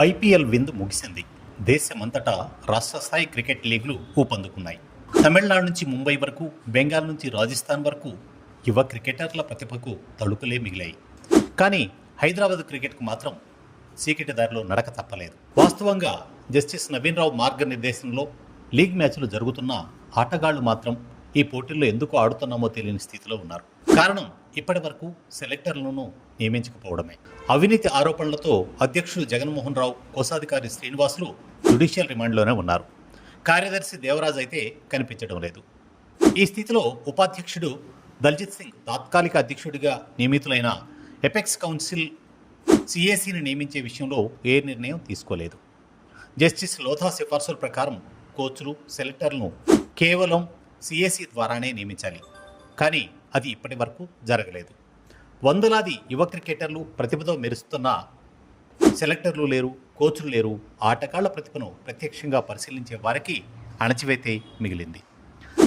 IPL విందు ముగిసింది. దేశమంతటా రాష్ట్ర స్థాయి క్రికెట్ లీగ్లు ఊపందుకున్నాయి. తమిళనాడు నుంచి ముంబై వరకు, బెంగాల్ నుంచి రాజస్థాన్ వరకు యువ క్రికెటర్ల ప్రతిభకు తళుకులే మిగిలాయి. కానీ హైదరాబాద్ క్రికెట్కు మాత్రం చీకటి దారిలో నడక తప్పలేదు. వాస్తవంగా జస్టిస్ నవీన్ రావు మార్గనిర్దేశంలో లీగ్ మ్యాచ్లు జరుగుతున్న ఆటగాళ్లు మాత్రం ఈ పోటీల్లో ఎందుకు ఆడుతున్నామో తెలియని స్థితిలో ఉన్నారు. కారణం ఇప్పటి వరకు సెలెక్టర్లను నియమించకపోవడమే. అవినీతి ఆరోపణలతో అధ్యక్షుడు జగన్మోహన్ రావు, కోశాధికారి శ్రీనివాసులు జ్యుడిషియల్ రిమాండ్లోనే ఉన్నారు. కార్యదర్శి దేవరాజ్ అయితే కనిపించడం లేదు. ఈ స్థితిలో ఉపాధ్యక్షుడు దల్జిత్ సింగ్ తాత్కాలిక అధ్యక్షుడిగా నియమితులైన ఎపెక్స్ కౌన్సిల్ సిఏసిని నియమించే విషయంలో ఏ నిర్ణయం తీసుకోలేదు. జస్టిస్ లోథా సిఫార్సుల ప్రకారం కోచ్లు, సెలెక్టర్లను కేవలం సిఏసి ద్వారానే నియమించాలి. కానీ అది ఇప్పటి వరకు జరగలేదు. వందలాది యువ క్రికెటర్లు ప్రతిభతో మెరుస్తున్న సెలెక్టర్లు లేరు, కోచ్లు లేరు. ఆటగాళ్ల ప్రతిభను ప్రత్యక్షంగా పరిశీలించే వారికి అణచివేతే మిగిలింది.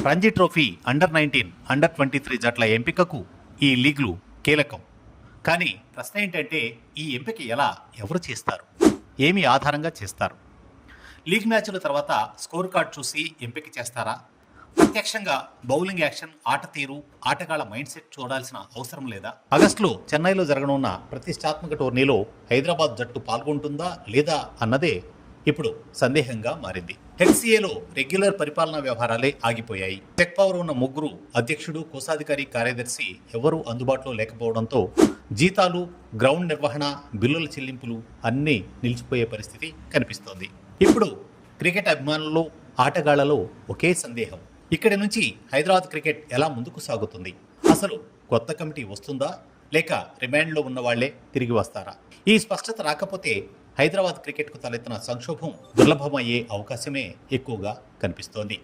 రంజీ ట్రోఫీ, అండర్-19, అండర్-23 జట్ల ఎంపికకు ఈ లీగ్లు కీలకం. కానీ ప్రశ్న ఏంటంటే, ఈ ఎంపిక ఎవరు చేస్తారు? ఏమి ఆధారంగా చేస్తారు? లీగ్ మ్యాచ్ల తర్వాత స్కోర్ కార్డ్ చూసి ఎంపిక చేస్తారా? ప్రత్యక్షంగా బౌలింగ్ యాక్షన్, ఆట తీరు, ఆటగాళ్ల మైండ్ సెట్ చూడాల్సిన అవసరం లేదా? ఆగస్టులో చెన్నైలో జరగనున్న ప్రతిష్టాత్మక టోర్నీలో హైదరాబాద్ జట్టు పాల్గొంటుందా లేదా అన్నదే ఇప్పుడు సందేహంగా మారింది. హెచ్సిఏలో రెగ్యులర్ పరిపాలనా వ్యవహారాలే ఆగిపోయాయి. టెక్ పవర్ ఉన్న ముగ్గురు, అధ్యక్షుడు, కోశాధికారి, కార్యదర్శి ఎవరూ అందుబాటులో లేకపోవడంతో జీతాలు, గ్రౌండ్ నిర్వహణ, బిల్లుల చెల్లింపులు అన్నీ నిలిచిపోయే పరిస్థితి కనిపిస్తోంది. ఇప్పుడు క్రికెట్ అభిమానుల్లో, ఆటగాళ్లలో ఒకే సందేహం: ఇక్కడి నుంచి హైదరాబాద్ క్రికెట్ ఎలా ముందుకు సాగుతుంది? అసలు కొత్త కమిటీ వస్తుందా, లేక రిమాండ్లో ఉన్న వాళ్లే తిరిగి వస్తారా? ఈ స్పష్టత రాకపోతే హైదరాబాద్ క్రికెట్కు తలెత్తిన సంక్షోభం దుర్లభమయ్యే అవకాశమే ఎక్కువగా కనిపిస్తోంది.